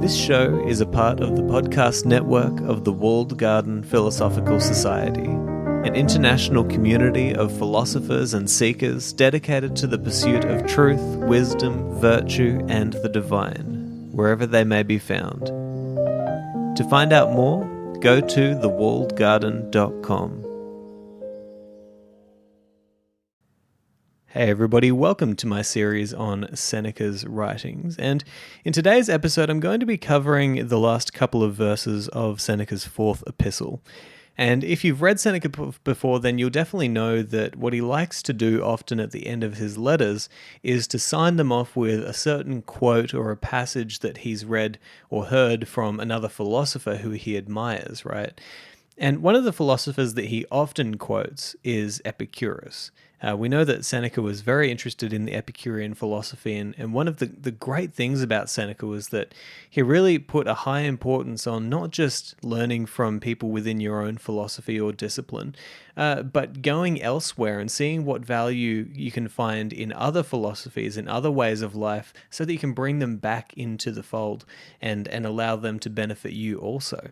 This show is a part of the podcast network of the Walled Garden Philosophical Society, an international community of philosophers and seekers dedicated to the pursuit of truth, wisdom, virtue, and the divine, wherever they may be found. To find out more, go to thewalledgarden.com. Hey everybody, welcome to my series on Seneca's writings, and in today's episode I'm going to be covering the last couple of verses of Seneca's fourth epistle. And if you've read Seneca before, then you'll definitely know that what he likes to do often at the end of his letters is to sign them off with a certain quote or a passage that he's read or heard from another philosopher who he admires, right? And one of the philosophers that he often quotes is Epicurus. We know that Seneca was very interested in the Epicurean philosophy, and one of the great things about Seneca was that he really put a high importance on not just learning from people within your own philosophy or discipline, but going elsewhere and seeing what value you can find in other philosophies, in other ways of life, so that you can bring them back into the fold and allow them to benefit you also.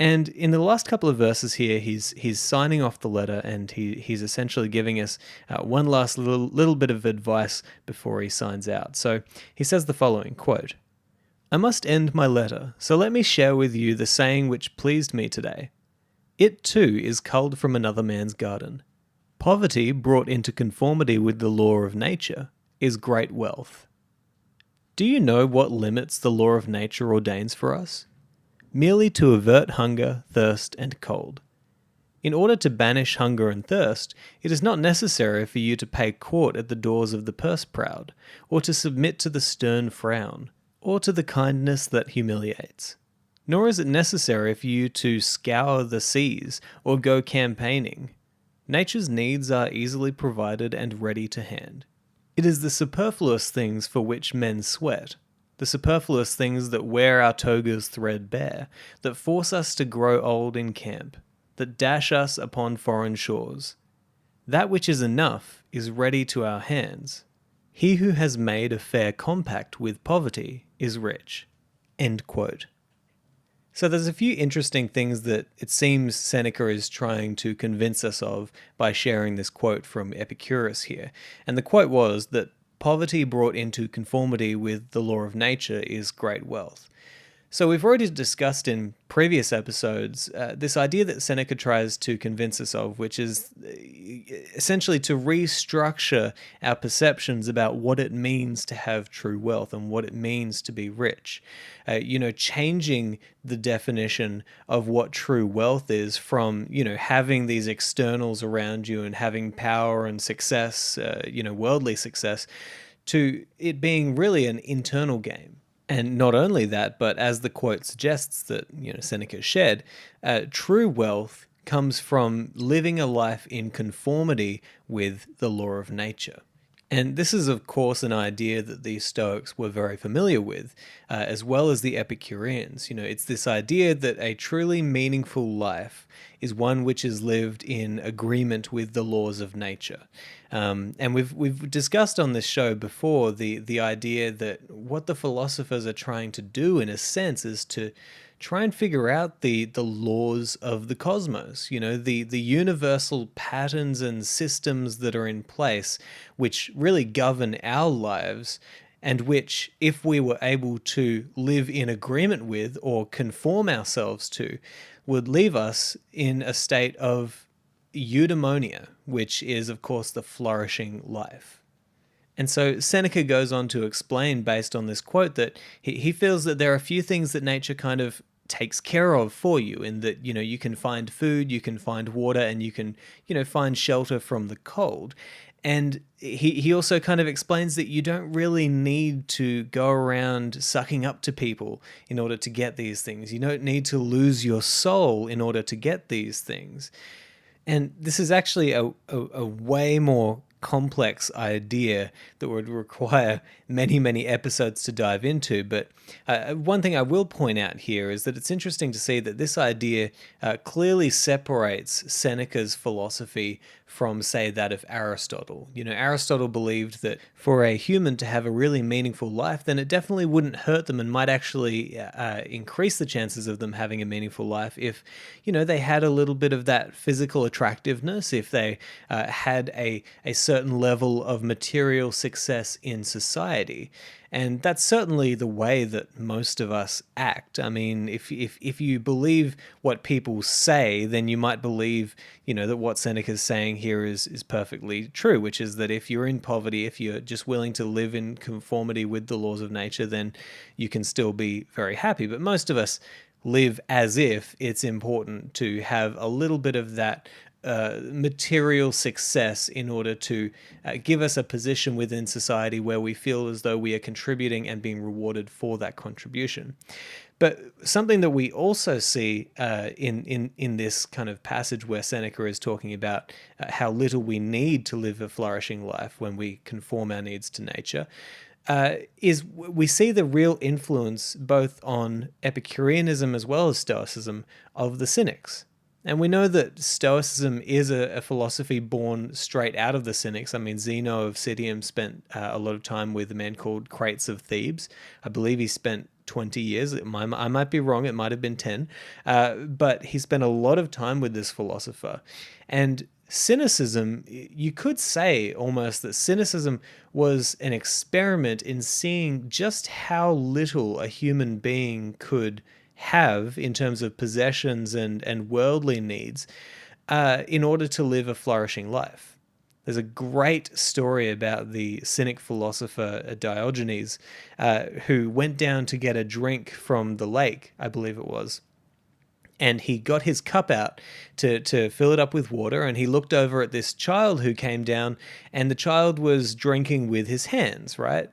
And in the last couple of verses here, he's signing off the letter, and he's essentially giving us one last little bit of advice before he signs out. So he says the following, quote, "I must end my letter, so let me share with you the saying which pleased me today. It too is culled from another man's garden. Poverty brought into conformity with the law of nature is great wealth. Do you know what limits the law of nature ordains for us? Merely to avert hunger, thirst, and cold. In order to banish hunger and thirst, it is not necessary for you to pay court at the doors of the purse-proud, or to submit to the stern frown, or to the kindness that humiliates. Nor is it necessary for you to scour the seas or go campaigning. Nature's needs are easily provided and ready to hand. It is the superfluous things for which men sweat, the superfluous things that wear our togas threadbare, that force us to grow old in camp, that dash us upon foreign shores. That which is enough is ready to our hands. He who has made a fair compact with poverty is rich." End quote. So there's a few interesting things that it seems Seneca is trying to convince us of by sharing this quote from Epicurus here. And the quote was that poverty brought into conformity with the law of nature is great wealth. So we've already discussed in previous episodes this idea that Seneca tries to convince us of, which is essentially to restructure our perceptions about what it means to have true wealth and what it means to be rich. Changing the definition of what true wealth is from, having these externals around you and having power and success, worldly success, to it being really an internal game. And not only that, but as the quote suggests that Seneca shared, true wealth comes from living a life in conformity with the law of nature. And this is, of course, an idea that the Stoics were very familiar with, as well as the Epicureans. It's this idea that a truly meaningful life is one which is lived in agreement with the laws of nature. And we've discussed on this show before the idea that what the philosophers are trying to do, in a sense, is to try and figure out the laws of the cosmos, the universal patterns and systems that are in place, which really govern our lives, and which, if we were able to live in agreement with or conform ourselves to, would leave us in a state of eudaimonia, which is, of course, the flourishing life. And so Seneca goes on to explain, based on this quote, that he feels that there are a few things that nature kind of takes care of for you, in that, you can find food, you can find water, and you can, find shelter from the cold. And he also kind of explains that you don't really need to go around sucking up to people in order to get these things. You don't need to lose your soul in order to get these things. And this is actually a way more complex idea that would require many, many episodes to dive into. But one thing I will point out here is that it's interesting to see that this idea clearly separates Seneca's philosophy from, say, that of Aristotle. Aristotle believed that for a human to have a really meaningful life, then it definitely wouldn't hurt them and might actually increase the chances of them having a meaningful life if, they had a little bit of that physical attractiveness, if they had a certain level of material success in society. And that's certainly the way that most of us act. I mean, if you believe what people say, then you might believe, that what Seneca's saying here is perfectly true, which is that if you're in poverty, if you're just willing to live in conformity with the laws of nature, then you can still be very happy. But most of us live as if it's important to have a little bit of that material success in order to give us a position within society where we feel as though we are contributing and being rewarded for that contribution. But something that we also see in this kind of passage where Seneca is talking about how little we need to live a flourishing life when we conform our needs to nature, is we see the real influence both on Epicureanism as well as Stoicism of the Cynics. And we know that Stoicism is a philosophy born straight out of the Cynics. I mean, Zeno of Citium spent a lot of time with a man called Crates of Thebes. I believe he spent 20 years. I might be wrong. It might have been 10. But he spent a lot of time with this philosopher. And cynicism, you could say almost that cynicism was an experiment in seeing just how little a human being could have in terms of possessions and worldly needs in order to live a flourishing life. There's a great story about the Cynic philosopher Diogenes, who went down to get a drink from the lake, I believe it was. And he got his cup out to fill it up with water, and he looked over at this child who came down, and the child was drinking with his hands, right?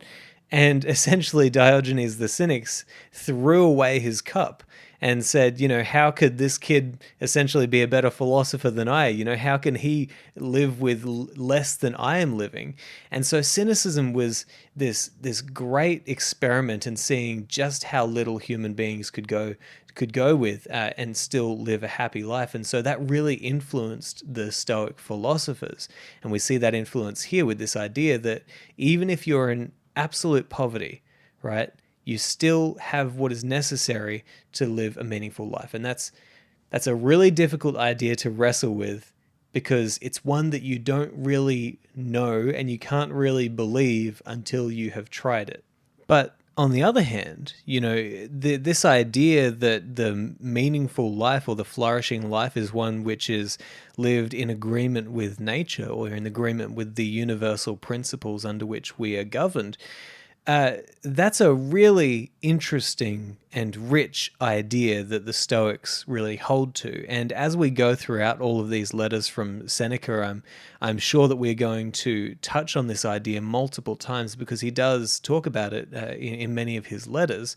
And essentially Diogenes the Cynics threw away his cup and said, how could this kid essentially be a better philosopher than I? How can he live with less than I am living? And so cynicism was this great experiment in seeing just how little human beings could go with and still live a happy life. And so that really influenced the Stoic philosophers. And we see that influence here with this idea that even if you're in absolute poverty, right, you still have what is necessary to live a meaningful life. And that's a really difficult idea to wrestle with, because it's one that you don't really know and you can't really believe until you have tried it. But on the other hand, this idea that the meaningful life or the flourishing life is one which is lived in agreement with nature or in agreement with the universal principles under which we are governed, that's a really interesting and rich idea that the Stoics really hold to. And as we go throughout all of these letters from Seneca, I'm sure that we're going to touch on this idea multiple times, because he does talk about it in many of his letters.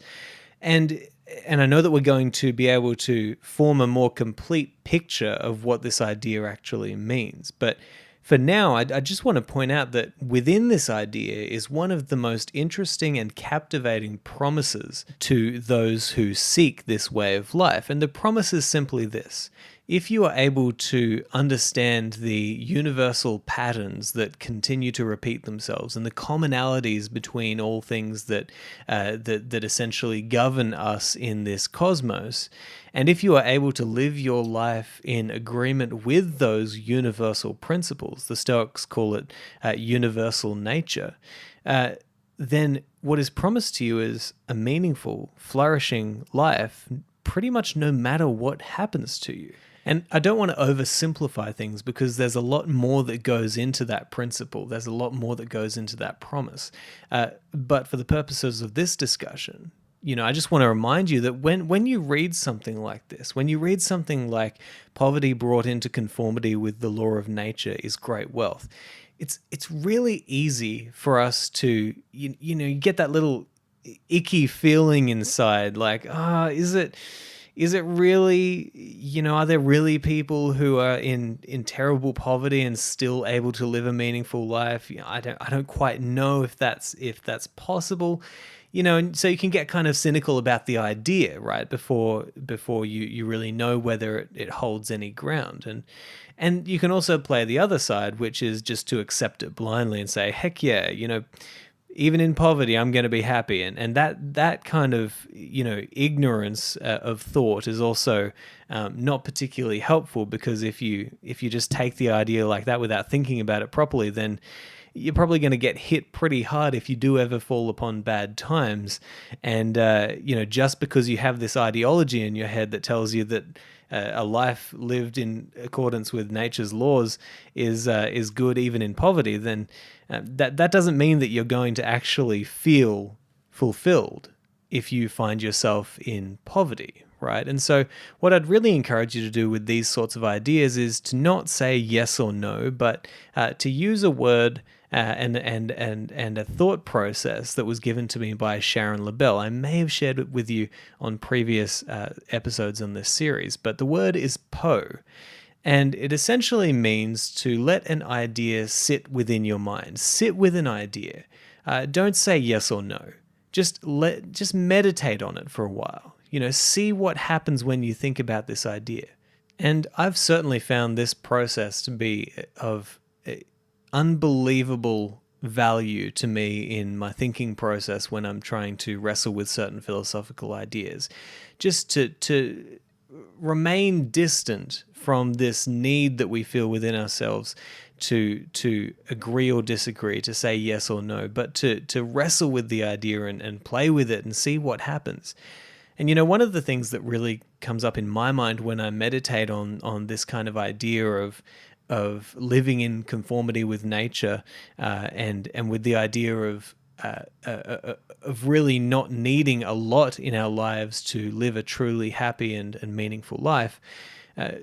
And I know that we're going to be able to form a more complete picture of what this idea actually means. But for now, I just want to point out that within this idea is one of the most interesting and captivating promises to those who seek this way of life. And the promise is simply this: if you are able to understand the universal patterns that continue to repeat themselves and the commonalities between all things that essentially govern us in this cosmos, and if you are able to live your life in agreement with those universal principles, the Stoics call it universal nature, then what is promised to you is a meaningful, flourishing life, pretty much no matter what happens to you. And I don't want to oversimplify things, because there's a lot more that goes into that principle. There's a lot more that goes into that promise. But for the purposes of this discussion, I just want to remind you that when you read something like this, when you read something like poverty brought into conformity with the law of nature is great wealth, it's really easy for us to, you get that little icky feeling inside, like, is is it really, are there really people who are in terrible poverty and still able to live a meaningful life? I don't quite know if that's possible. And so you can get kind of cynical about the idea, right? Before you really know whether it holds any ground. And you can also play the other side, which is just to accept it blindly and say, heck yeah, even in poverty, I'm going to be happy. And that kind of, ignorance of thought is also not particularly helpful, because if you just take the idea like that without thinking about it properly, then you're probably going to get hit pretty hard if you do ever fall upon bad times. And, just because you have this ideology in your head that tells you that a life lived in accordance with nature's laws is good even in poverty, then that doesn't mean that you're going to actually feel fulfilled if you find yourself in poverty, right? And so what I'd really encourage you to do with these sorts of ideas is to not say yes or no, but to use a word and a thought process that was given to me by Sharon LaBelle. I may have shared it with you on previous episodes on this series, but the word is po. And it essentially means to let an idea sit within your mind. Sit with an idea. Don't say yes or no. Just meditate on it for a while. See what happens when you think about this idea. And I've certainly found this process to be of unbelievable value to me in my thinking process when I'm trying to wrestle with certain philosophical ideas. Just to remain distant from this need that we feel within ourselves to agree or disagree, to say yes or no, but to wrestle with the idea and play with it and see what happens. And one of the things that really comes up in my mind when I meditate on this kind of idea of living in conformity with nature, and with the idea of really not needing a lot in our lives to live a truly happy and meaningful life.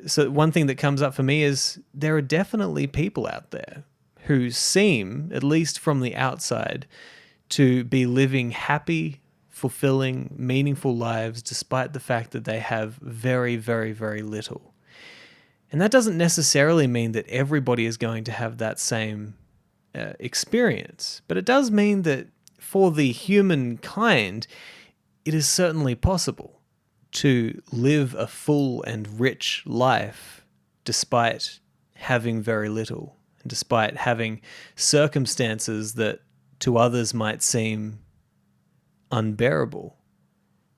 So one thing that comes up for me is there are definitely people out there who seem, at least from the outside, to be living happy, fulfilling, meaningful lives despite the fact that they have very, very, very little. And that doesn't necessarily mean that everybody is going to have that same experience, but it does mean that for the humankind, it is certainly possible to live a full and rich life despite having very little, and despite having circumstances that to others might seem unbearable.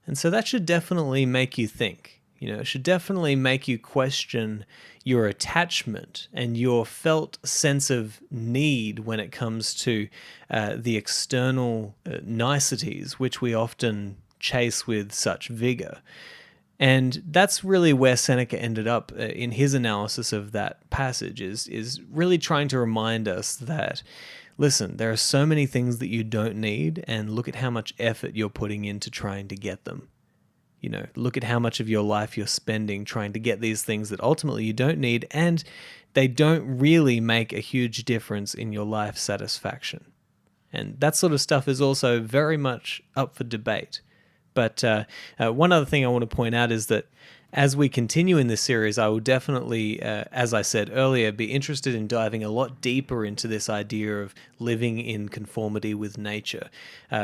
And so that should definitely make you think. It should definitely make you question your attachment and your felt sense of need when it comes to the external niceties, which we often chase with such vigor. And that's really where Seneca ended up in his analysis of that passage, is really trying to remind us that, listen, there are so many things that you don't need, and look at how much effort you're putting into trying to get them. Look at how much of your life you're spending trying to get these things that ultimately you don't need, and they don't really make a huge difference in your life satisfaction. And that sort of stuff is also very much up for debate. But one other thing I want to point out is that as we continue in this series, I will definitely, as I said earlier, be interested in diving a lot deeper into this idea of living in conformity with nature,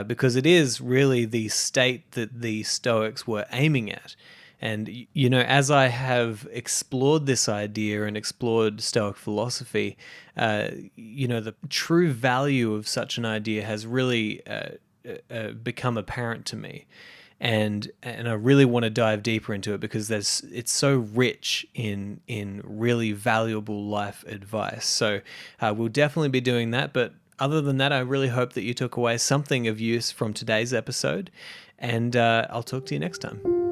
because it is really the state that the Stoics were aiming at. And, as I have explored this idea and explored Stoic philosophy, the true value of such an idea has really become apparent to me. And I really want to dive deeper into it because it's so rich in really valuable life advice. So we'll definitely be doing that. But other than that, I really hope that you took away something of use from today's episode. And I'll talk to you next time.